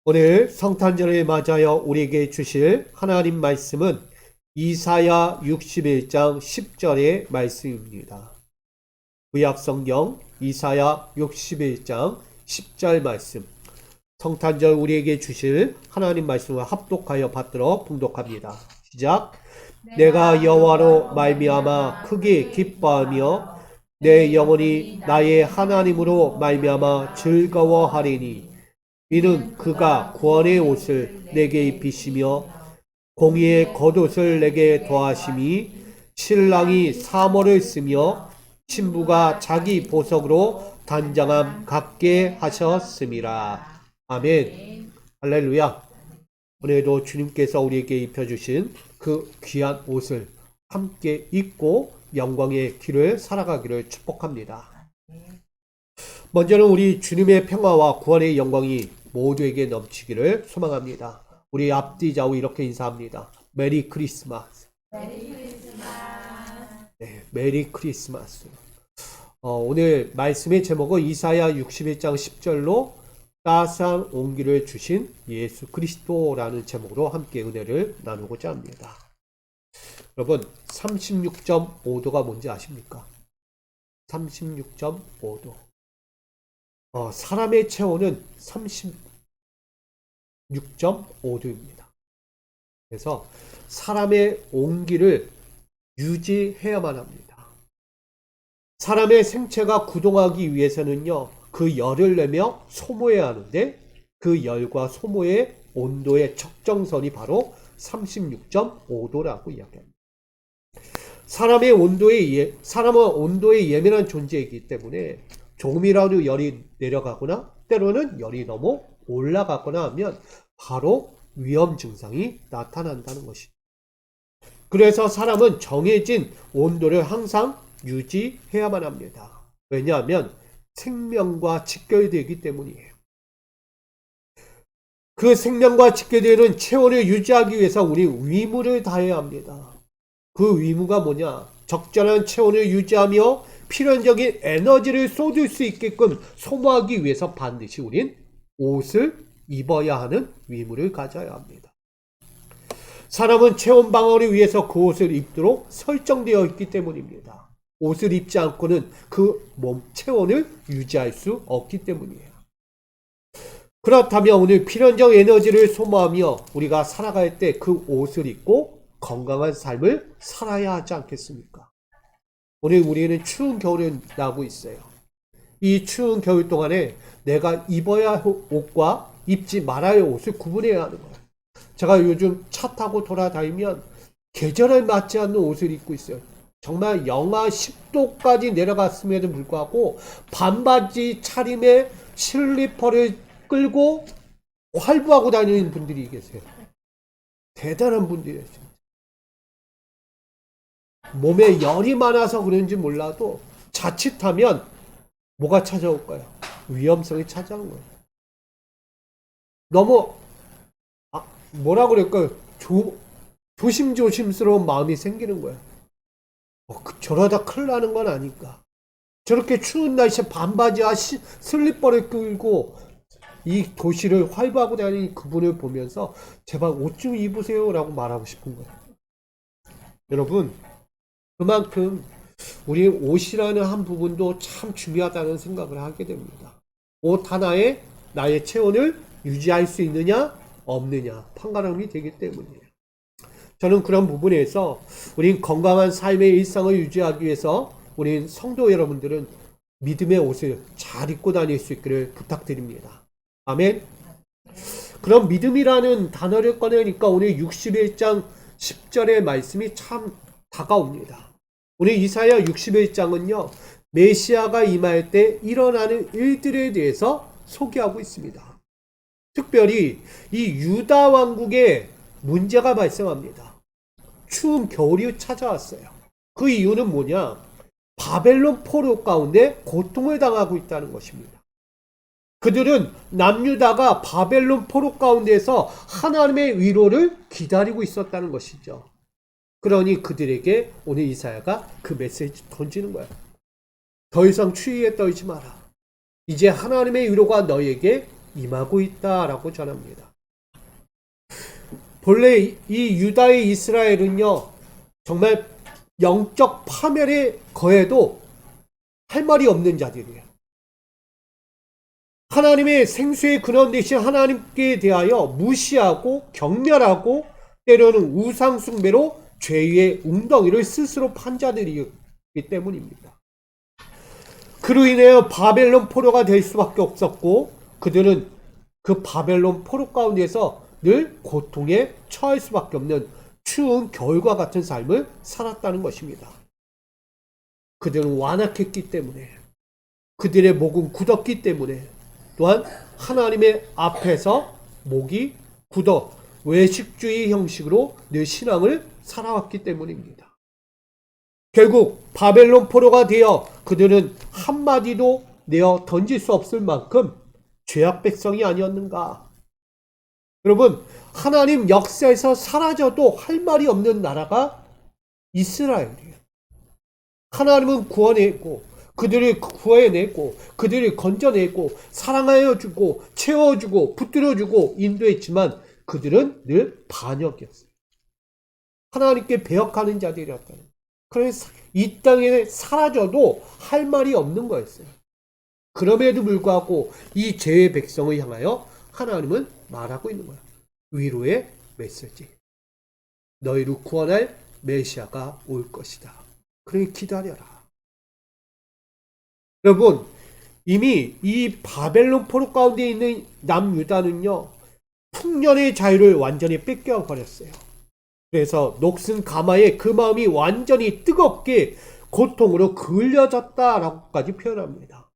오늘 성탄절을 맞아여 우리에게 주실 하나님 말씀은 이사야 61장 10절의 말씀입니다. 구약성경 이사야 61장 10절 말씀, 성탄절 우리에게 주실 하나님 말씀을 합독하여 받들어 봉독합니다. 시작. 내가 여호와로 말미암아 크게 기뻐하며 내 영혼이 나의 하나님으로 말미암아 즐거워하리니 이는 그가 구원의 옷을 내게 입히시며 공의의 겉옷을 내게 더하심이 신랑이 사모를 쓰며 신부가 자기 보석으로 단장함 갖게 하셨음이라. 아멘. 할렐루야. 오늘도 주님께서 우리에게 입혀주신 그 귀한 옷을 함께 입고 영광의 길을 살아가기를 축복합니다. 먼저는 우리 주님의 평화와 구원의 영광이 모두에게 넘치기를 소망합니다. 우리 앞뒤 좌우 이렇게 인사합니다. 메리 크리스마스. 메리 크리스마스. 네, 메리 크리스마스. 오늘 말씀의 제목은 이사야 61장 10절로 따스한 온기를 주신 예수 그리스도라는 제목으로 함께 은혜를 나누고자 합니다. 여러분, 36.5도가 뭔지 아십니까? 36.5도. 사람의 체온은 36.5도입니다. 그래서 사람의 온기를 유지해야만 합니다. 사람의 생체가 구동하기 위해서는요, 그 열을 내며 소모해야 하는데 그 열과 소모의 온도의 적정선이 바로 36.5도라고 이야기합니다. 사람은 온도에 예민한 존재이기 때문에 조금이라도 열이 내려가거나 때로는 열이 너무 올라가거나 하면 바로 위험 증상이 나타난다는 것입니다. 그래서 사람은 정해진 온도를 항상 유지해야만 합니다. 왜냐하면 생명과 직결되기 때문이에요. 그 생명과 직결되는 체온을 유지하기 위해서 우리 의무를 다해야 합니다. 그 의무가 뭐냐? 적절한 체온을 유지하며 필연적인 에너지를 쏟을 수 있게끔 소모하기 위해서 반드시 우린 옷을 입어야 하는 의무를 가져야 합니다. 사람은 체온 방어를 위해서 그 옷을 입도록 설정되어 있기 때문입니다. 옷을 입지 않고는 그 몸 체온을 유지할 수 없기 때문이에요. 그렇다면 오늘 필연적 에너지를 소모하며 우리가 살아갈 때 그 옷을 입고 건강한 삶을 살아야 하지 않겠습니까? 오늘 우리는 추운 겨울을 나고 있어요. 이 추운 겨울 동안에 내가 입어야 할 옷과 입지 말아야 할 옷을 구분해야 하는 거예요. 제가 요즘 차 타고 돌아다니면 계절에 맞지 않는 옷을 입고 있어요. 정말 영하 10도까지 내려갔음에도 불구하고 반바지 차림에 슬리퍼를 끌고 활보하고 다니는 분들이 계세요. 대단한 분들이에요. 몸에 열이 많아서 그런지 몰라도 자칫하면 뭐가 찾아올까요? 위험성이 찾아온 거예요. 너무 뭐라 그럴까요? 조심조심스러운 마음이 생기는 거예요. 저러다 큰일 나는 건 아닐까. 저렇게 추운 날씨에 반바지와 슬리퍼를 끌고 이 도시를 활보하고 다니는 그분을 보면서 제발 옷 좀 입으세요 라고 말하고 싶은 거예요. 여러분, 그만큼 우리 옷이라는 한 부분도 참 중요하다는 생각을 하게 됩니다. 옷 하나에 나의 체온을 유지할 수 있느냐 없느냐 판가름이 되기 때문이에요. 저는 그런 부분에서 우린 건강한 삶의 일상을 유지하기 위해서 우린 성도 여러분들은 믿음의 옷을 잘 입고 다닐 수 있기를 부탁드립니다. 아멘. 그럼 믿음이라는 단어를 꺼내니까 오늘 61장 10절의 말씀이 참 다가옵니다. 오늘 이사야 61장은요, 메시아가 임할 때 일어나는 일들에 대해서 소개하고 있습니다. 특별히 이 유다 왕국에 문제가 발생합니다. 추운 겨울이 찾아왔어요. 그 이유는 뭐냐? 바벨론 포로 가운데 고통을 당하고 있다는 것입니다. 그들은 남유다가 바벨론 포로 가운데서 하나님의 위로를 기다리고 있었다는 것이죠. 그러니 그들에게 오늘 이사야가 그 메시지 던지는 거야. 더 이상 추위에 떨지 마라. 이제 하나님의 위로가 너에게 임하고 있다라고 전합니다. 본래 이 유다의 이스라엘은요, 정말 영적 파멸에 거해도 할 말이 없는 자들이에요. 하나님의 생수의 근원 되신 하나님께 대하여 무시하고 경멸하고 때로는 우상숭배로 죄의 웅덩이를 스스로 판 자들이기 때문입니다. 그로 인하여 바벨론 포로가 될 수밖에 없었고, 그들은 그 바벨론 포로 가운데서 늘 고통에 처할 수밖에 없는 추운 겨울과 같은 삶을 살았다는 것입니다. 그들은 완악했기 때문에, 그들의 목은 굳었기 때문에, 또한 하나님의 앞에서 목이 굳어 외식주의 형식으로 늘 신앙을 살아왔기 때문입니다. 결국 바벨론 포로가 되어 그들은 한마디도 내어 던질 수 없을 만큼 죄악 백성이 아니었는가. 여러분, 하나님 역사에서 사라져도 할 말이 없는 나라가 이스라엘이에요. 하나님은 구원했고, 그들을 구해내고, 그들을 건져내고, 사랑하여 주고, 채워주고, 붙들어주고, 인도했지만 그들은 늘 반역이었어요. 하나님께 배역하는 자들이었다는. 그래서 이 땅에 사라져도 할 말이 없는 거였어요. 그럼에도 불구하고 이 죄의 백성을 향하여 하나님은 말하고 있는 거야. 위로의 메시지. 너희를 구원할 메시아가 올 것이다. 그러니 기다려라. 여러분, 이미 이 바벨론 포로 가운데 있는 남유다는요, 풍년의 자유를 완전히 뺏겨버렸어요. 그래서 녹슨 가마에 그 마음이 완전히 뜨겁게 고통으로 그을려졌다라고까지 표현합니다.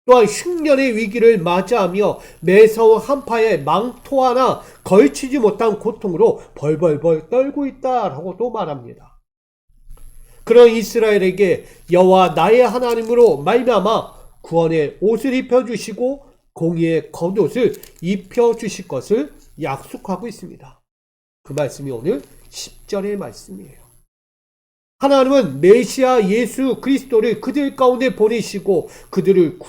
또한 흉년의 위기를 맞이하며 매서운 한파에 망토 하나 걸치지 못한 고통으로 벌벌벌 떨고 있다라고도 말합니다. 그런 이스라엘에게 여호와 나의 하나님으로 말미암아 구원의 옷을 입혀주시고 공의의 겉옷을 입혀주실 것을 약속하고 있습니다. 그 말씀이 오늘 10절의 말씀이에요. 하나님은 메시아 예수 그리스도를 그들 가운데 보내시고 그들을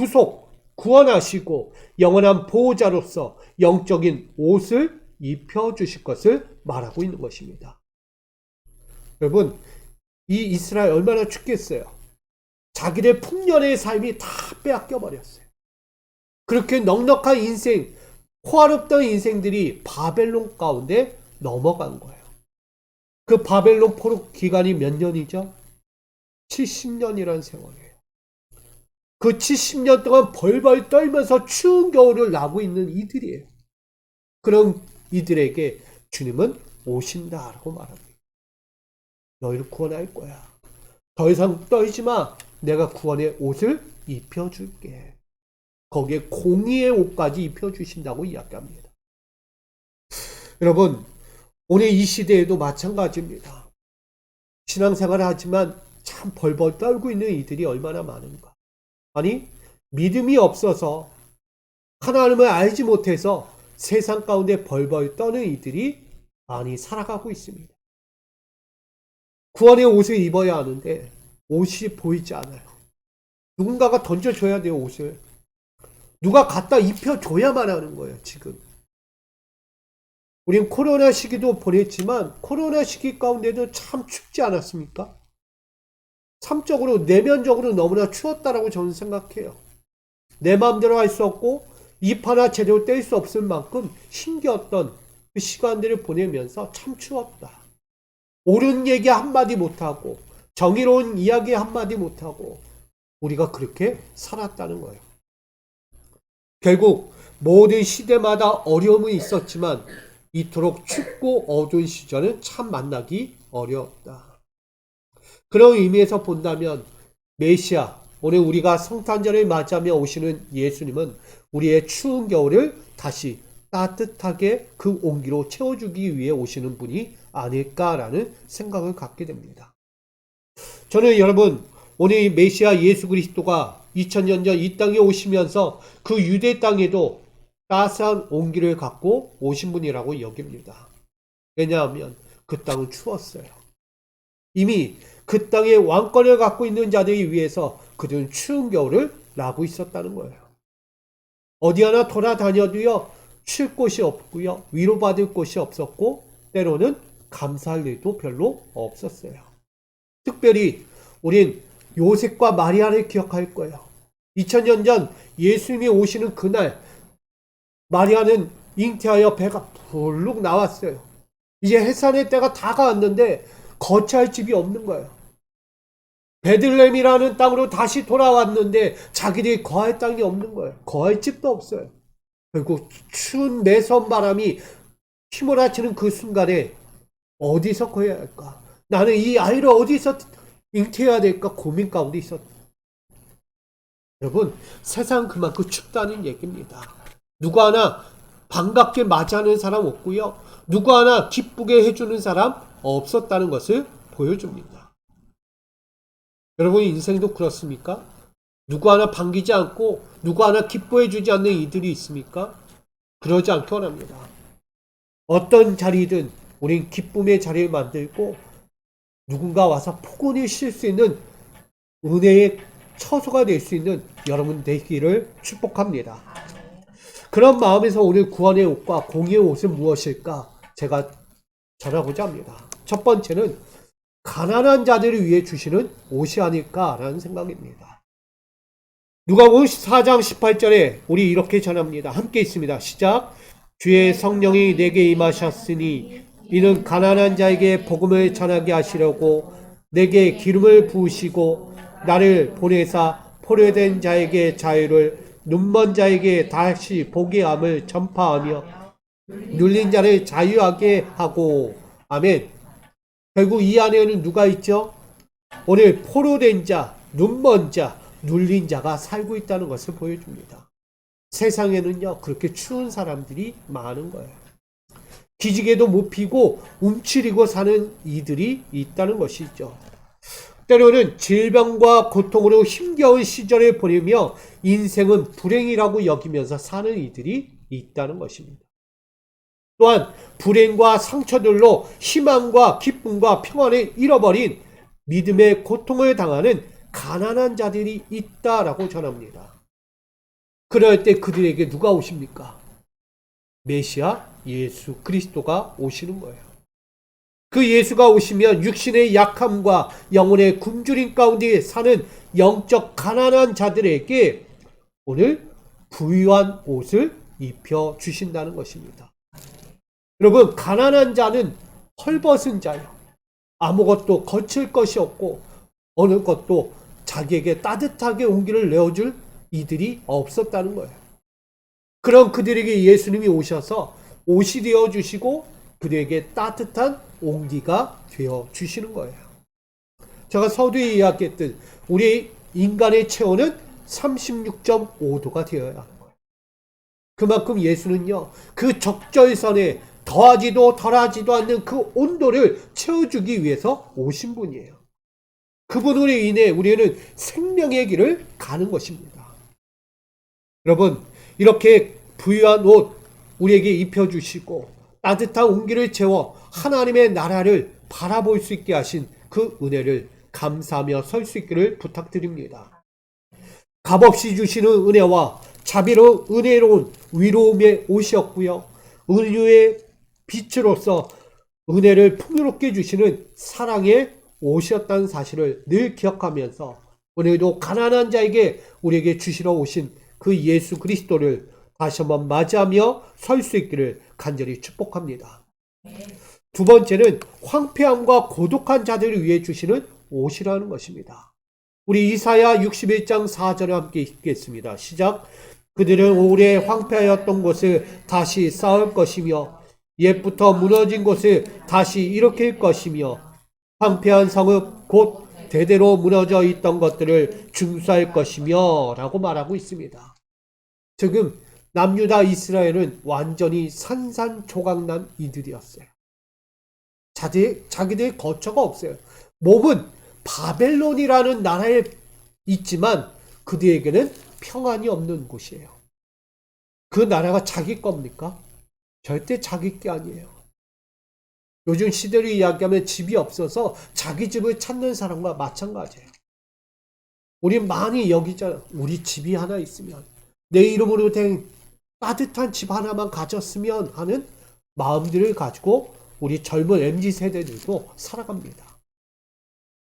구원하시고 영원한 보호자로서 영적인 옷을 입혀주실 것을 말하고 있는 것입니다. 여러분, 이 이스라엘 얼마나 죽겠어요. 자기의 풍년의 삶이 다 빼앗겨 버렸어요. 그렇게 넉넉한 인생, 호화롭던 인생들이 바벨론 가운데 넘어간 거예요. 그 바벨론 포로 기간이 몇 년이죠? 70년이라는 세월이에요. 그 70년 동안 벌벌 떨면서 추운 겨울을 나고 있는 이들이에요. 그런 이들에게 주님은 오신다라고 말합니다. 너희를 구원할 거야. 더 이상 떨지 마. 내가 구원의 옷을 입혀줄게. 거기에 공의의 옷까지 입혀주신다고 이야기합니다. 여러분, 오늘 이 시대에도 마찬가지입니다. 신앙생활을 하지만 참 벌벌 떨고 있는 이들이 얼마나 많은가. 아니, 믿음이 없어서 하나님을 알지 못해서 세상 가운데 벌벌 떠는 이들이 많이 살아가고 있습니다. 구원의 옷을 입어야 하는데 옷이 보이지 않아요. 누군가가 던져줘야 돼요, 옷을. 누가 갖다 입혀줘야만 하는 거예요, 지금. 우린 코로나 시기도 보냈지만 코로나 시기 가운데도 참 춥지 않았습니까? 삶적으로, 내면적으로 너무나 추웠다라고 저는 생각해요. 내 마음대로 할 수 없고 입 하나 제대로 뗄 수 없을 만큼 힘겨웠던 그 시간들을 보내면서 참 추웠다. 옳은 얘기 한마디 못하고 정의로운 이야기 한마디 못하고 우리가 그렇게 살았다는 거예요. 결국 모든 시대마다 어려움은 있었지만 이토록 춥고 어두운 시절은 참 만나기 어려웠다. 그런 의미에서 본다면 메시아, 오늘 우리가 성탄절을 맞이하며 오시는 예수님은 우리의 추운 겨울을 다시 따뜻하게 그 온기로 채워주기 위해 오시는 분이 아닐까라는 생각을 갖게 됩니다. 저는 여러분, 오늘 메시아 예수 그리스도가 2000년 전 이 땅에 오시면서 그 유대 땅에도 따스한 온기를 갖고 오신 분이라고 여깁니다. 왜냐하면 그 땅은 추웠어요. 이미 그 땅에 왕권을 갖고 있는 자들이 위해서 그들은 추운 겨울을 나고 있었다는 거예요. 어디 하나 돌아다녀도요, 쉴 곳이 없고요, 위로받을 곳이 없었고, 때로는 감사할 일도 별로 없었어요. 특별히 우린 요셉과 마리아를 기억할 거예요. 2000년 전 예수님이 오시는 그날, 마리아는 잉태하여 배가 불룩 나왔어요. 이제 해산의 때가 다가왔는데 거처할 집이 없는 거예요. 베들레헴이라는 땅으로 다시 돌아왔는데 자기들이 거할 땅이 없는 거예요. 거할 집도 없어요. 결국 추운 매선 바람이 휘몰아치는 그 순간에 어디서 거해야 할까? 나는 이 아이를 어디서 잉태해야 될까 고민 가운데 있었다. 여러분, 세상 그만큼 춥다는 얘기입니다. 누구 하나 반갑게 맞이하는 사람 없고요, 누구 하나 기쁘게 해주는 사람 없었다는 것을 보여줍니다. 여러분 인생도 그렇습니까? 누구 하나 반기지 않고 누구 하나 기뻐해 주지 않는 이들이 있습니까? 그러지 않기 원합니다. 어떤 자리든 우린 기쁨의 자리를 만들고 누군가 와서 포근히 쉴 수 있는 은혜의 처소가 될 수 있는 여러분 되기를 축복합니다. 그런 마음에서 오늘 구원의 옷과 공의의 옷은 무엇일까? 제가 전하고자 합니다. 첫 번째는 가난한 자들을 위해 주시는 옷이 아닐까라는 생각입니다. 누가복음 4장 18절에 우리 이렇게 전합니다. 함께 있습니다. 시작. 주의 성령이 내게 임하셨으니 이는 가난한 자에게 복음을 전하게 하시려고 내게 기름을 부으시고 나를 보내사 포로된 자에게 자유를, 눈먼 자에게 다시 보게 함을 전파하며 눌린 자를 자유하게 하고. 아멘. 결국 이 안에는 누가 있죠? 오늘 포로된 자, 눈먼 자, 눌린 자가 살고 있다는 것을 보여줍니다. 세상에는요, 그렇게 추운 사람들이 많은 거예요. 기지개도 못 피고 움츠리고 사는 이들이 있다는 것이죠. 때로는 질병과 고통으로 힘겨운 시절을 보내며 인생은 불행이라고 여기면서 사는 이들이 있다는 것입니다. 또한 불행과 상처들로 희망과 기쁨과 평안을 잃어버린 믿음의 고통을 당하는 가난한 자들이 있다라고 전합니다. 그럴 때 그들에게 누가 오십니까? 메시아 예수 그리스도가 오시는 거예요. 그 예수가 오시면 육신의 약함과 영혼의 굶주림 가운데 사는 영적 가난한 자들에게 오늘 부유한 옷을 입혀 주신다는 것입니다. 여러분, 가난한 자는 헐벗은 자예요. 아무것도 거칠 것이 없고 어느 것도 자기에게 따뜻하게 온기를 내어줄 이들이 없었다는 거예요. 그런 그들에게 예수님이 오셔서 옷이 되어 주시고 그들에게 따뜻한 온기가 되어 주시는 거예요. 제가 서두에 이야기했듯 우리 인간의 체온은 36.5도가 되어야 하는 거예요. 그만큼 예수는요, 그 적절선에 더하지도 덜하지도 않는 그 온도를 채워주기 위해서 오신 분이에요. 그분으로 인해 우리는 생명의 길을 가는 것입니다. 여러분, 이렇게 부유한 옷 우리에게 입혀주시고 따뜻한 온기를 채워 하나님의 나라를 바라볼 수 있게 하신 그 은혜를 감사하며 설 수 있기를 부탁드립니다. 값없이 주시는 은혜와 자비로 은혜로운 위로움의 옷이었고요, 은유의 빛으로서 은혜를 풍요롭게 주시는 사랑의 옷이었다는 사실을 늘 기억하면서 오늘도 가난한 자에게 우리에게 주시러 오신 그 예수 그리스도를 다시 한번 맞이하며 설 수 있기를 간절히 축복합니다. 두 번째는 황폐함과 고독한 자들을 위해 주시는 옷이라는 것입니다. 우리 이사야 61장 4절에 함께 읽겠습니다. 시작. 그들은 오래 황폐하였던 곳을 다시 쌓을 것이며 옛부터 무너진 곳을 다시 일으킬 것이며 황폐한 성읍 곧 대대로 무너져 있던 것들을 중수할 것이며 라고 말하고 있습니다. 지금 남유다 이스라엘은 완전히 산산조각난 이들이었어요. 자기들의 거처가 없어요. 몸은 바벨론이라는 나라에 있지만 그들에게는 평안이 없는 곳이에요. 그 나라가 자기 겁니까? 절대 자기 게 아니에요. 요즘 시대를 이야기하면 집이 없어서 자기 집을 찾는 사람과 마찬가지예요. 우리 많이 여기잖아요. 우리 집이 하나 있으면, 내 이름으로 된 따뜻한 집 하나만 가졌으면 하는 마음들을 가지고 우리 젊은 MZ 세대들도 살아갑니다.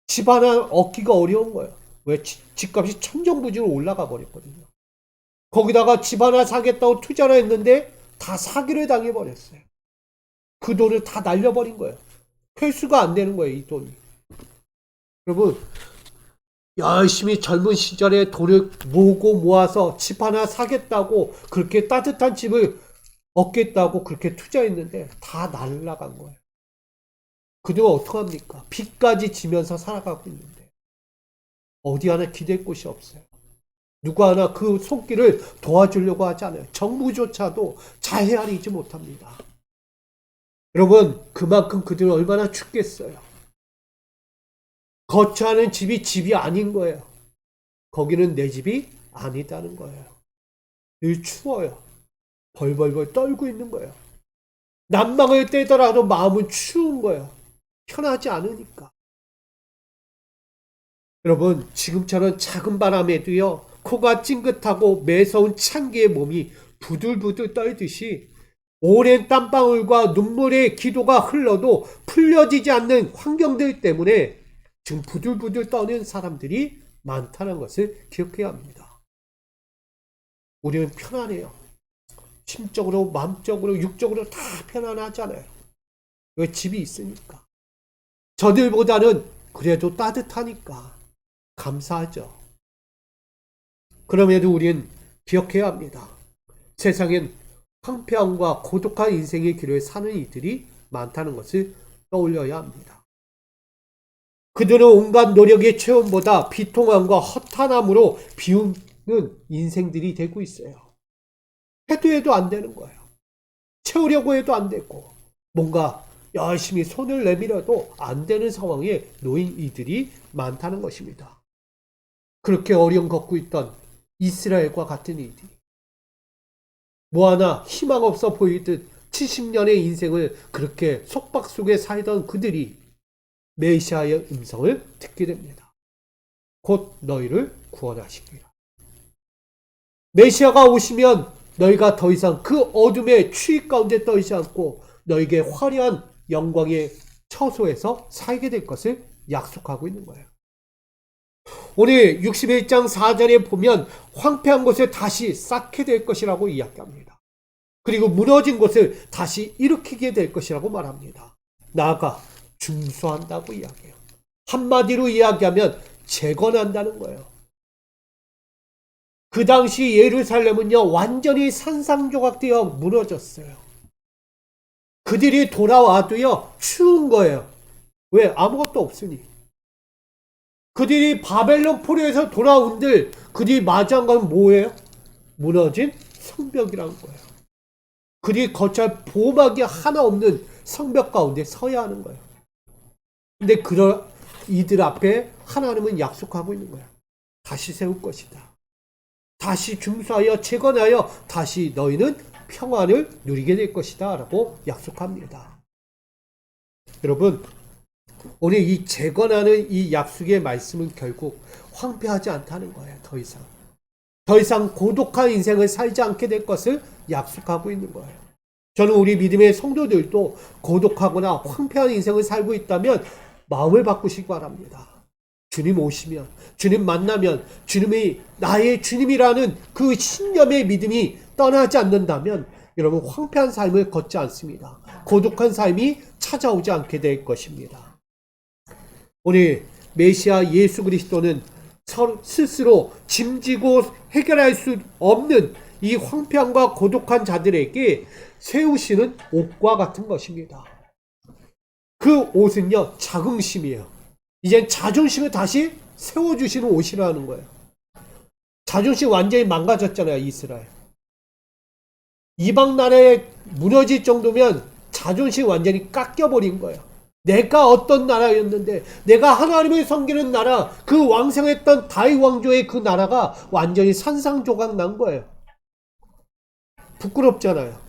집 하나 얻기가 어려운 거예요. 왜? 집값이 천정부지로 올라가 버렸거든요. 거기다가 집 하나 사겠다고 투자를 했는데 다 사기를 당해버렸어요. 그 돈을 다 날려버린 거예요. 회수가 안 되는 거예요, 이 돈이. 여러분, 열심히 젊은 시절에 돈을 모으고 모아서 집 하나 사겠다고 그렇게 따뜻한 집을 얻겠다고 그렇게 투자했는데 다 날라간 거예요. 그동안 어떡합니까? 빚까지 지면서 살아가고 있는데 어디 하나 기댈 곳이 없어요. 누가 하나 그 손길을 도와주려고 하지 않아요. 정부조차도 잘 헤아리지 못합니다. 여러분, 그만큼 그들은 얼마나 춥겠어요. 거처하는 집이 집이 아닌 거예요. 거기는 내 집이 아니다는 거예요. 늘 추워요. 벌벌벌 떨고 있는 거예요. 난방을 떼더라도 마음은 추운 거예요. 편하지 않으니까. 여러분, 지금처럼 작은 바람에도요, 코가 찡긋하고 매서운 찬기의 몸이 부들부들 떨듯이 오랜 땀방울과 눈물의 기도가 흘러도 풀려지지 않는 환경들 때문에 지금 부들부들 떠는 사람들이 많다는 것을 기억해야 합니다. 우리는 편안해요. 심적으로, 마음적으로, 육적으로 다 편안하잖아요. 왜? 집이 있으니까. 저들보다는 그래도 따뜻하니까 감사하죠. 그럼에도 우리는 기억해야 합니다. 세상엔 황폐함과 고독한 인생의 길을 사는 이들이 많다는 것을 떠올려야 합니다. 그들은 온갖 노력의 체험보다 비통함과 허탄함으로 비우는 인생들이 되고 있어요. 해도 안 되는 거예요. 채우려고 해도 안 되고 뭔가 열심히 손을 내밀어도 안 되는 상황에 놓인 이들이 많다는 것입니다. 그렇게 어려움 걷고 있던 이스라엘과 같은 이들이 뭐 하나 희망 없어 보이듯 70년의 인생을 그렇게 속박 속에 살던 그들이 메시아의 음성을 듣게 됩니다. 곧 너희를 구원하시리라. 메시아가 오시면 너희가 더 이상 그 어둠의 추위 가운데 떨지 않고 너에게 화려한 영광의 처소에서 살게 될 것을 약속하고 있는 거예요. 오늘 61장 4절에 보면 황폐한 곳을 다시 쌓게 될 것이라고 이야기합니다. 그리고 무너진 곳을 다시 일으키게 될 것이라고 말합니다. 나아가 중수한다고 이야기해요. 한마디로 이야기하면 재건한다는 거예요. 그 당시 예루살렘은요, 완전히 산산조각되어 무너졌어요. 그들이 돌아와도요, 추운 거예요. 왜? 아무것도 없으니. 그들이 바벨론 포로에서 돌아온들 그들이 맞이한 건 뭐예요? 무너진 성벽이라는 거예요. 그들이 거처할 보호막이 하나 없는 성벽 가운데 서야 하는 거예요. 근데 그런 이들 앞에 하나님은 약속하고 있는 거예요. 다시 세울 것이다. 다시 중수하여 재건하여 다시 너희는 평안을 누리게 될 것이다 라고 약속합니다. 여러분, 오늘 이 재건하는 이 약속의 말씀은 결국 황폐하지 않다는 거예요. 더 이상 고독한 인생을 살지 않게 될 것을 약속하고 있는 거예요. 저는 우리 믿음의 성도들도 고독하거나 황폐한 인생을 살고 있다면 마음을 바꾸시기 바랍니다. 주님 오시면, 주님 만나면, 주님이 나의 주님이라는 그 신념의 믿음이 떠나지 않는다면 여러분 황폐한 삶을 걷지 않습니다. 고독한 삶이 찾아오지 않게 될 것입니다. 오늘 메시아 예수 그리스도는 스스로 짐지고 해결할 수 없는 이 황폐함과 고독한 자들에게 세우시는 옷과 같은 것입니다. 그 옷은요, 자긍심이에요. 이젠 자존심을 다시 세워주시는 옷이라는 거예요. 자존심 완전히 망가졌잖아요, 이스라엘. 이방 나라에 무너질 정도면 자존심 완전히 깎여버린 거예요. 내가 어떤 나라였는데, 내가 하나님을 섬기는 나라, 그 왕성했던 다윗 왕조의 그 나라가 완전히 산산조각 난 거예요. 부끄럽잖아요.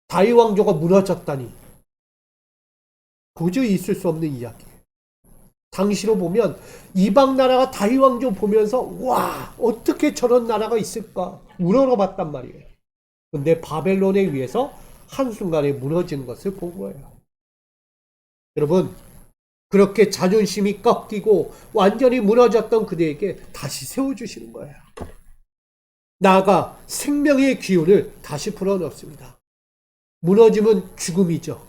다윗 왕조가 무너졌다니. 도저히 있을 수 없는 이야기. 당시로 보면 이방 나라가 다윗 왕조 보면서 와, 어떻게 저런 나라가 있을까 우러러봤단 말이에요. 근데 바벨론에 의해서 한순간에 무너지는 것을 본 거예요. 여러분, 그렇게 자존심이 꺾이고 완전히 무너졌던 그대에게 다시 세워주시는 거예요. 나아가 생명의 기운을 다시 불어넣습니다. 무너짐은 죽음이죠.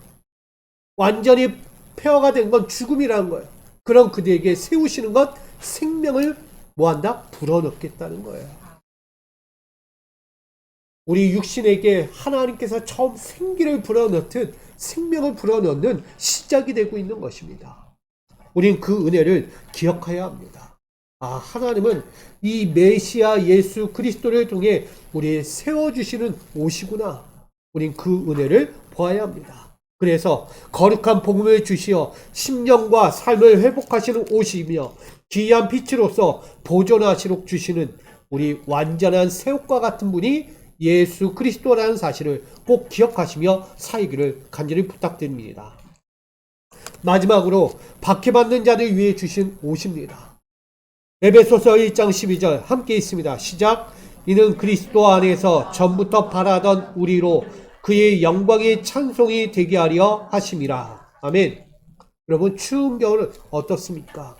완전히 폐허가 된 건 죽음이라는 거예요. 그럼 그대에게 세우시는 건 생명을 뭐한다? 불어넣겠다는 거예요. 우리 육신에게 하나님께서 처음 생기를 불어넣듯 생명을 불어넣는 시작이 되고 있는 것입니다. 우린 그 은혜를 기억해야 합니다. 하나님은 이 메시아 예수 그리스도를 통해 우리를 세워주시는 옷이구나. 우린 그 은혜를 보아야 합니다. 그래서 거룩한 복음을 주시어 심령과 삶을 회복하시는 옷이며 귀한 빛으로서 보존하시록 주시는 우리 완전한 새 옷과 같은 분이 예수 그리스도라는 사실을 꼭 기억하시며 살기를 간절히 부탁드립니다. 마지막으로 박해받는 자들 위해 주신 옷입니다. 에베소서 1장 12절 함께 있습니다. 시작. 이는 그리스도 안에서 전부터 바라던 우리로 그의 영광의 찬송이 되게 하려 하심이라. 아멘. 여러분, 추운 겨울은 어떻습니까?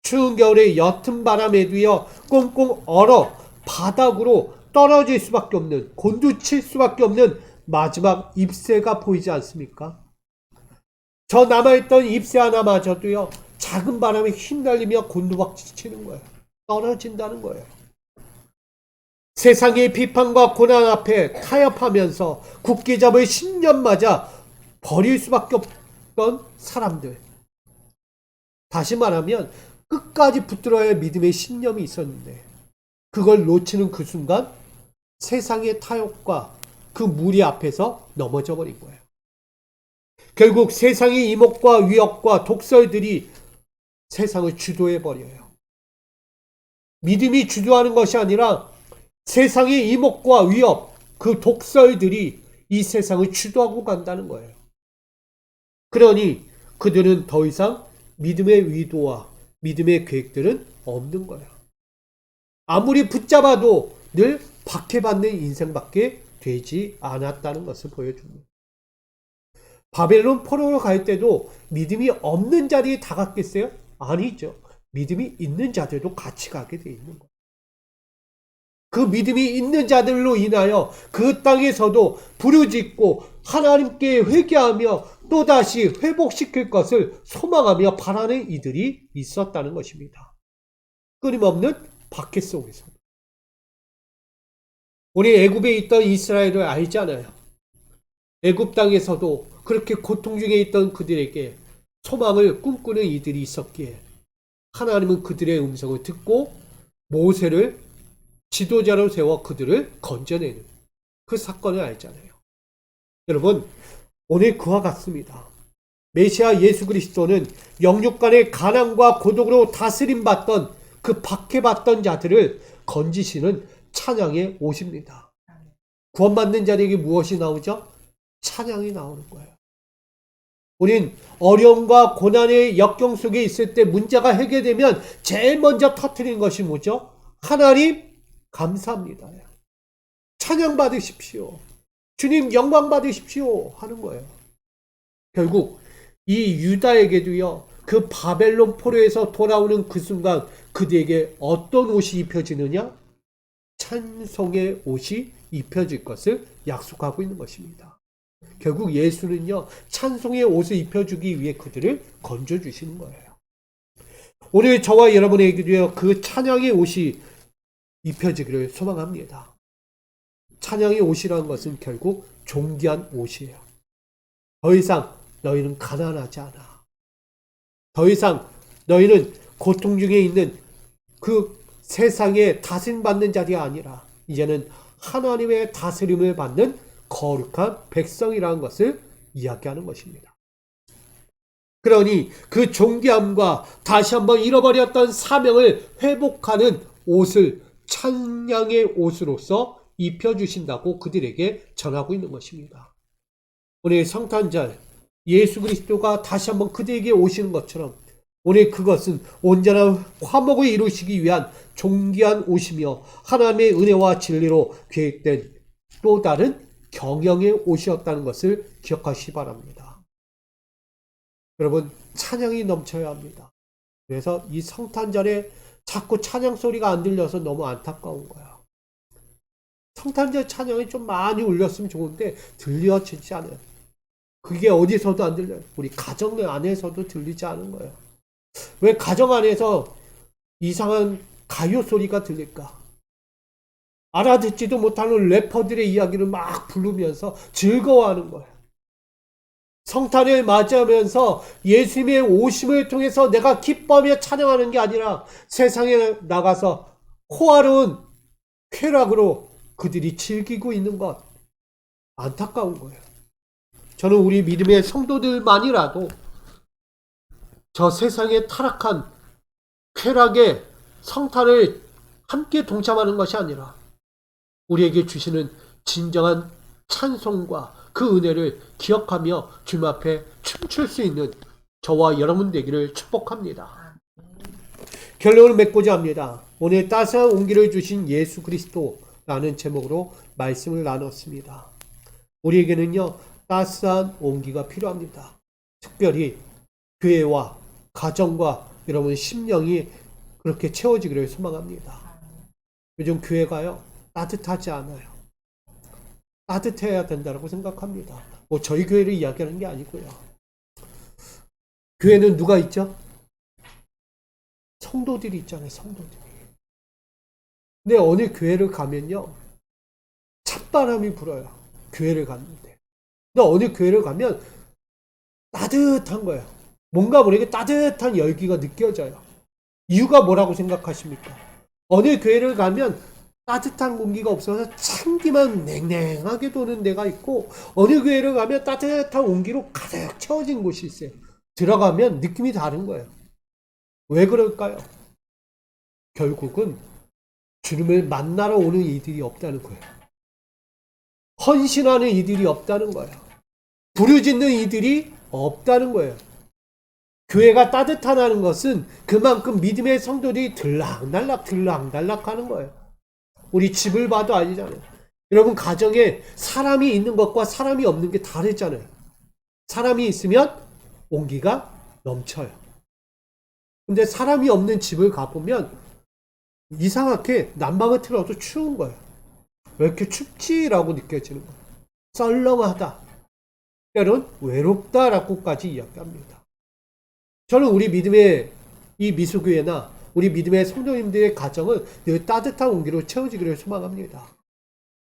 추운 겨울에 옅은 바람에 뒤어 꽁꽁 얼어 바닥으로 떨어질 수밖에 없는, 곤두칠 수밖에 없는 마지막 잎새가 보이지 않습니까? 저 남아있던 잎새 하나마저도요, 작은 바람에 휘날리며 곤두박질치는 거예요. 떨어진다는 거예요. 세상의 비판과 고난 앞에 타협하면서 굳게 잡을 신념 맞아 버릴 수밖에 없던 사람들. 다시 말하면 끝까지 붙들어야 할 믿음의 신념이 있었는데 그걸 놓치는 그 순간 세상의 타협과 그 무리 앞에서 넘어져 버린 거예요. 결국 세상의 이목과 위협과 독설들이 세상을 주도해 버려요. 믿음이 주도하는 것이 아니라 세상의 이목과 위협, 그 독설들이 이 세상을 주도하고 간다는 거예요. 그러니 그들은 더 이상 믿음의 의도와 믿음의 계획들은 없는 거예요. 아무리 붙잡아도 늘 박해받는 인생밖에 되지 않았다는 것을 보여줍니다. 바벨론 포로로 갈 때도 믿음이 없는 자들이 다 갔겠어요? 아니죠. 믿음이 있는 자들도 같이 가게 돼 있는 거예요. 그 믿음이 있는 자들로 인하여 그 땅에서도 부르짖고 하나님께 회개하며 또다시 회복시킬 것을 소망하며 바라는 이들이 있었다는 것입니다. 끊임없는 박해 속에서. 우리 애굽에 있던 이스라엘을 알잖아요. 애굽 땅에서도 그렇게 고통 중에 있던 그들에게 소망을 꿈꾸는 이들이 있었기에 하나님은 그들의 음성을 듣고 모세를 지도자로 세워 그들을 건져내는 그 사건을 알잖아요. 여러분, 오늘 그와 같습니다. 메시아 예수 그리스도는 영육간의 가난과 고독으로 다스림받던 그 박해받던 자들을 건지시는 찬양의 옷입니다. 구원받는 자에게 무엇이 나오죠? 찬양이 나오는 거예요. 우린 어려움과 고난의 역경 속에 있을 때 문제가 해결되면 제일 먼저 터뜨리는 것이 뭐죠? 하나님 감사합니다. 찬양 받으십시오. 주님 영광 받으십시오 하는 거예요. 결국 이 유다에게도요, 그 바벨론 포로에서 돌아오는 그 순간 그들에게 어떤 옷이 입혀지느냐? 찬송의 옷이 입혀질 것을 약속하고 있는 것입니다. 결국 예수는요, 찬송의 옷을 입혀주기 위해 그들을 건져주시는 거예요. 오늘 저와 여러분에게도요, 그 찬양의 옷이 입혀지기를 소망합니다. 찬양의 옷이라는 것은 결국 존귀한 옷이에요. 더 이상 너희는 가난하지 않아. 더 이상 너희는 고통 중에 있는 그 세상에 다스림받는 자들이 아니라 이제는 하나님의 다스림을 받는 거룩한 백성이라는 것을 이야기하는 것입니다. 그러니 그 존귀함과 다시 한번 잃어버렸던 사명을 회복하는 옷을 찬양의 옷으로서 입혀주신다고 그들에게 전하고 있는 것입니다. 오늘 성탄절 예수 그리스도가 다시 한번 그들에게 오시는 것처럼 오늘 그것은 온전한 화목을 이루시기 위한 존귀한 옷이며 하나님의 은혜와 진리로 계획된 또 다른 경영의 옷이었다는 것을 기억하시기 바랍니다. 여러분, 찬양이 넘쳐야 합니다. 그래서 이 성탄절에 자꾸 찬양 소리가 안 들려서 너무 안타까운 거야. 성탄절 찬양이 좀 많이 울렸으면 좋은데 들려지지 않아요. 그게 어디서도 안 들려요. 우리 가정 안에서도 들리지 않은 거예요. 왜 가정 안에서 이상한 가요 소리가 들릴까? 알아듣지도 못하는 래퍼들의 이야기를 막 부르면서 즐거워하는 거예요. 성탄을 맞이하면서 예수님의 오심을 통해서 내가 기뻐하며 찬양하는 게 아니라 세상에 나가서 호화로운 쾌락으로 그들이 즐기고 있는 것, 안타까운 거예요. 저는 우리 믿음의 성도들만이라도 저 세상의 타락한 쾌락의 성탄을 함께 동참하는 것이 아니라 우리에게 주시는 진정한 찬송과 그 은혜를 기억하며 주님 앞에 춤출 수 있는 저와 여러분 되기를 축복합니다. 결론을 맺고자 합니다. 오늘 따스한 온기를 주신 예수 그리스도라는 제목으로 말씀을 나눴습니다. 우리에게는요, 따스한 온기가 필요합니다. 특별히 교회와 가정과 여러분 심령이 그렇게 채워지기를 소망합니다. 요즘 교회가요, 따뜻하지 않아요. 따뜻해야 된다고 생각합니다. 뭐 저희 교회를 이야기하는 게 아니고요. 교회는 누가 있죠? 성도들이 있잖아요. 성도들이. 근데 어느 교회를 가면요, 찬바람이 불어요. 교회를 갔는데. 근데 어느 교회를 가면 따뜻한 거예요. 뭔가 모르게 따뜻한 열기가 느껴져요. 이유가 뭐라고 생각하십니까? 어느 교회를 가면 따뜻한 공기가 없어서 찬기만 냉랭하게 도는 데가 있고, 어느 교회를 가면 따뜻한 온기로 가득 채워진 곳이 있어요. 들어가면 느낌이 다른 거예요. 왜 그럴까요? 결국은 주님을 만나러 오는 이들이 없다는 거예요. 헌신하는 이들이 없다는 거예요. 부르짖는 이들이 없다는 거예요. 교회가 따뜻하다는 것은 그만큼 믿음의 성도들이 들락날락 하는 거예요. 우리 집을 봐도 알잖아요. 여러분, 가정에 사람이 있는 것과 사람이 없는 게 다르잖아요. 사람이 있으면 온기가 넘쳐요. 근데 사람이 없는 집을 가보면 이상하게 난방을 틀어도 추운 거예요. 왜 이렇게 춥지라고 느껴지는 거예요. 썰렁하다. 때론 외롭다라고까지 이야기합니다. 저는 우리 믿음의 이 미수교회나 우리 믿음의 성도님들의 가정은 늘 따뜻한 온기로 채워지기를 소망합니다.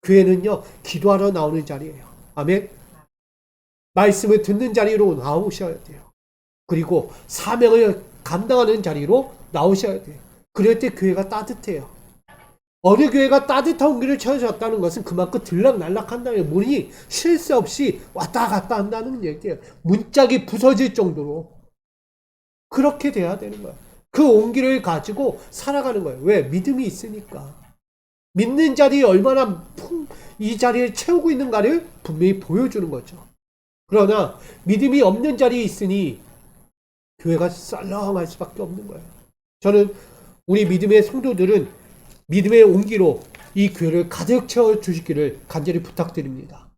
교회는요, 기도하러 나오는 자리예요. 아멘. 말씀을 듣는 자리로 나오셔야 돼요. 그리고 사명을 감당하는 자리로 나오셔야 돼요. 그럴 때 교회가 따뜻해요. 어느 교회가 따뜻한 온기를 채워줬다는 것은 그만큼 들락날락한다는, 문이 쉴 새 없이 왔다 갔다 한다는 얘기예요. 문짝이 부서질 정도로 그렇게 돼야 되는 거예요. 그 온기를 가지고 살아가는 거예요. 왜? 믿음이 있으니까. 믿는 자리에 얼마나 이 자리를 채우고 있는가를 분명히 보여주는 거죠. 그러나 믿음이 없는 자리에 있으니 교회가 썰렁할 수밖에 없는 거예요. 저는 우리 믿음의 성도들은 믿음의 온기로 이 교회를 가득 채워주시기를 간절히 부탁드립니다.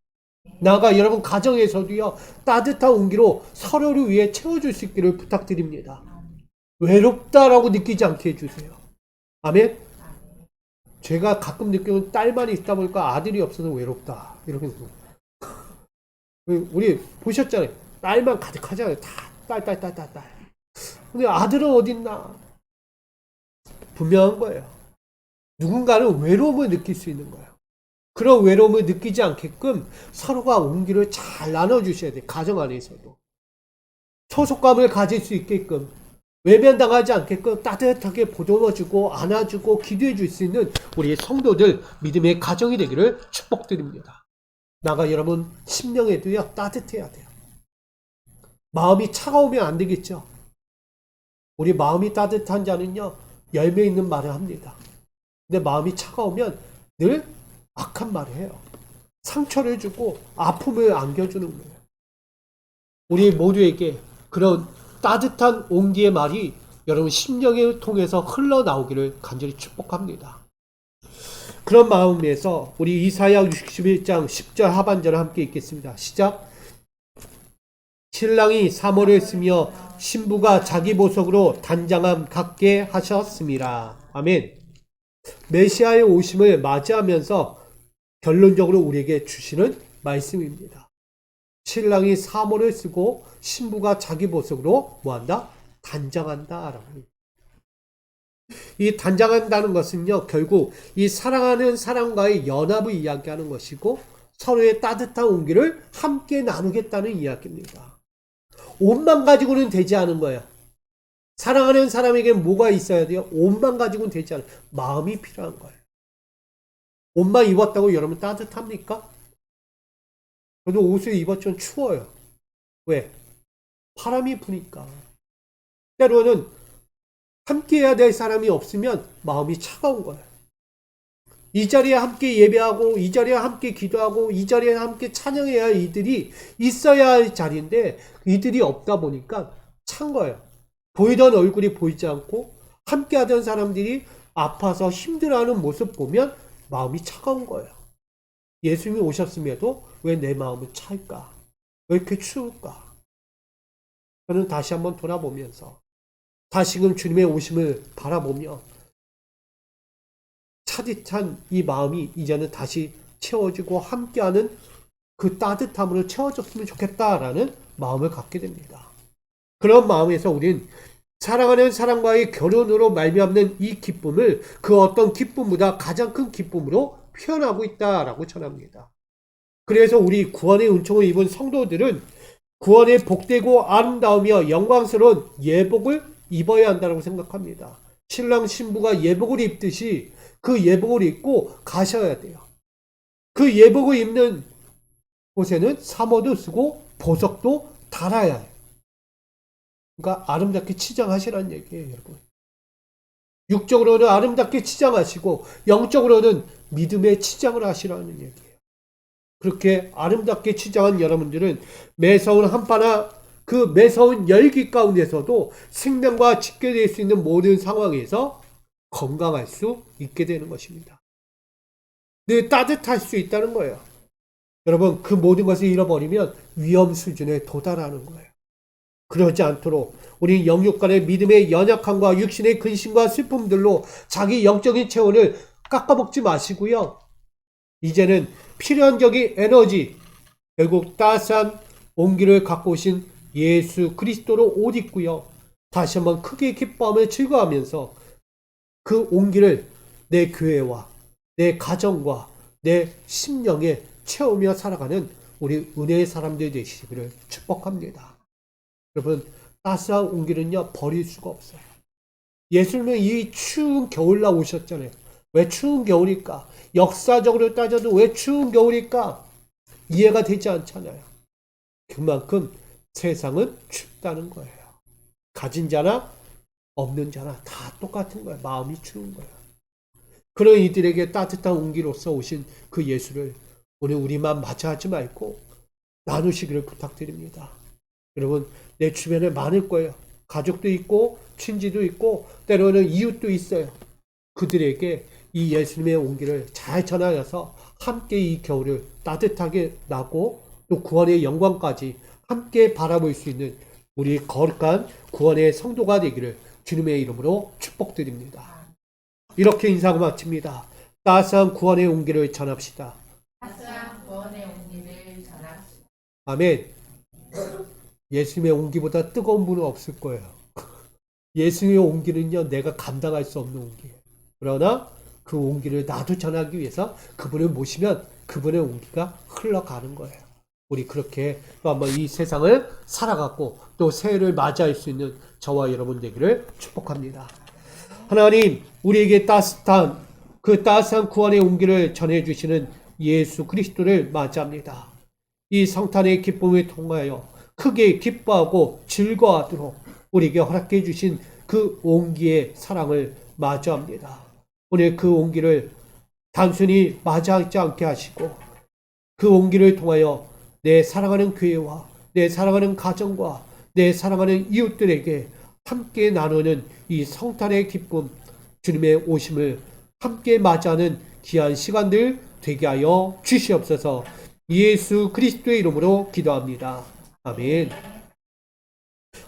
나아가 여러분 가정에서도요, 따뜻한 온기로 서로를 위해 채워줄 수 있기를 부탁드립니다. 외롭다라고 느끼지 않게 해주세요. 아멘? 제가 가끔 느끼는 딸만 있다 보니까 아들이 없어서 외롭다. 이렇게 생각해요. 우리 보셨잖아요. 딸만 가득하잖아요. 다 딸. 근데 아들은 어딨나? 분명한 거예요. 누군가는 외로움을 느낄 수 있는 거예요. 그런 외로움을 느끼지 않게끔 서로가 온기를 잘 나눠주셔야 돼요. 가정 안에서도. 소속감을 가질 수 있게끔, 외면당하지 않게끔 따뜻하게 보듬어주고 안아주고 기도해 줄 수 있는 우리 성도들, 믿음의 가정이 되기를 축복드립니다. 나가 여러분 심령에도요, 따뜻해야 돼요. 마음이 차가우면 안 되겠죠. 우리 마음이 따뜻한 자는요, 열매 있는 말을 합니다. 근데 마음이 차가우면 늘 악한 말을 해요. 상처를 주고 아픔을 안겨주는 거예요. 우리 모두에게 그런 따뜻한 온기의 말이 여러분 심령을 통해서 흘러나오기를 간절히 축복합니다. 그런 마음에서 우리 이사야 61장 10절 하반절을 함께 읽겠습니다. 시작. 신랑이 사모를 쓰며 신부가 자기 보석으로 단장함 갖게 하셨습니다. 아멘. 메시아의 오심을 맞이하면서 결론적으로 우리에게 주시는 말씀입니다. 신랑이 사모를 쓰고 신부가 자기 보석으로 뭐한다? 단장한다 라고. 이 단장한다는 것은요, 결국 이 사랑하는 사람과의 연합을 이야기하는 것이고 서로의 따뜻한 온기를 함께 나누겠다는 이야기입니다. 옷만 가지고는 되지 않은 거예요. 사랑하는 사람에게 뭐가 있어야 돼요? 옷만 가지고는 되지 않아요. 마음이 필요한 거예요. 옷만 입었다고 여러분 따뜻합니까? 저도 옷을 입었지만 추워요. 왜? 바람이 부니까. 때로는 함께 해야 될 사람이 없으면 마음이 차가운 거예요. 이 자리에 함께 예배하고 이 자리에 함께 기도하고 이 자리에 함께 찬양해야 할 이들이 있어야 할 자리인데 이들이 없다 보니까 찬 거예요. 보이던 얼굴이 보이지 않고 함께 하던 사람들이 아파서 힘들어하는 모습 보면 마음이 차가운 거예요. 예수님이 오셨음에도 왜 내 마음은 찰까? 왜 이렇게 추울까? 저는 다시 한번 돌아보면서 다시금 주님의 오심을 바라보며 차디찬 이 마음이 이제는 다시 채워지고 함께하는 그 따뜻함으로 채워졌으면 좋겠다라는 마음을 갖게 됩니다. 그런 마음에서 우린 사랑하는 사람과의 결혼으로 말미암는 이 기쁨을 그 어떤 기쁨보다 가장 큰 기쁨으로 표현하고 있다라고 전합니다. 그래서 우리 구원의 은총을 입은 성도들은 구원의 복되고 아름다우며 영광스러운 예복을 입어야 한다고 생각합니다. 신랑 신부가 예복을 입듯이 그 예복을 입고 가셔야 돼요. 그 예복을 입는 곳에는 사모도 쓰고 보석도 달아야 해요. 그러니까 아름답게 치장하시라는 얘기예요, 여러분. 육적으로는 아름답게 치장하시고 영적으로는 믿음의 치장을 하시라는 얘기예요. 그렇게 아름답게 치장한 여러분들은 매서운 한파나 그 매서운 열기 가운데서도 생명과 직결될 수 있는 모든 상황에서 건강할 수 있게 되는 것입니다. 늘 따뜻할 수 있다는 거예요. 여러분, 그 모든 것을 잃어버리면 위험 수준에 도달하는 거예요. 그러지 않도록 우리 영육 간의 믿음의 연약함과 육신의 근심과 슬픔들로 자기 영적인 체온을 깎아먹지 마시고요. 이제는 필연적인 에너지, 결국 따스한 온기를 갖고 오신 예수 그리스도로 옷 입고요. 다시 한번 크게 기뻐하며 즐거워하면서 그 온기를 내 교회와 내 가정과 내 심령에 채우며 살아가는 우리 은혜의 사람들 되시기를 축복합니다. 여러분, 따스한 온기는요, 버릴 수가 없어요. 예수님은 이 추운 겨울날 오셨잖아요. 왜 추운 겨울일까? 역사적으로 따져도 왜 추운 겨울일까? 이해가 되지 않잖아요. 그만큼 세상은 춥다는 거예요. 가진 자나 없는 자나 다 똑같은 거예요. 마음이 추운 거예요. 그런 이들에게 따뜻한 온기로서 오신 그 예수를 오늘 우리만 마주하지 말고 나누시기를 부탁드립니다. 여러분, 내 주변에 많을 거예요. 가족도 있고 친지도 있고 때로는 이웃도 있어요. 그들에게 이 예수님의 온기를 잘 전하여서 함께 이 겨울을 따뜻하게 나고 또 구원의 영광까지 함께 바라볼 수 있는 우리 거룩한 구원의 성도가 되기를 주님의 이름으로 축복드립니다. 이렇게 인사하고 마칩니다. 따스한 구원의 온기를 전합시다. 따스한 구원의 온기를 전합시다. 아멘. 예수님의 온기보다 뜨거운 분은 없을 거예요. 예수님의 온기는요, 내가 감당할 수 없는 온기예요. 그러나 그 온기를 나도 전하기 위해서 그분을 모시면 그분의 온기가 흘러가는 거예요. 우리 그렇게 또 한번 이 세상을 살아가고 또 새해를 맞이할 수 있는 저와 여러분 되기를 축복합니다. 하나님, 우리에게 따스한 그 따스한 구원의 온기를 전해주시는 예수 그리스도를 맞이합니다. 이 성탄의 기쁨을 통하여 크게 기뻐하고 즐거워하도록 우리에게 허락해 주신 그 온기의 사랑을 마주합니다. 오늘 그 온기를 단순히 맞이하지 않게 하시고 그 온기를 통하여 내 사랑하는 교회와 내 사랑하는 가정과 내 사랑하는 이웃들에게 함께 나누는 이 성탄의 기쁨, 주님의 오심을 함께 맞이하는 귀한 시간들 되게 하여 주시옵소서. 예수 그리스도의 이름으로 기도합니다. 아멘.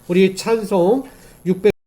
우리 찬송 600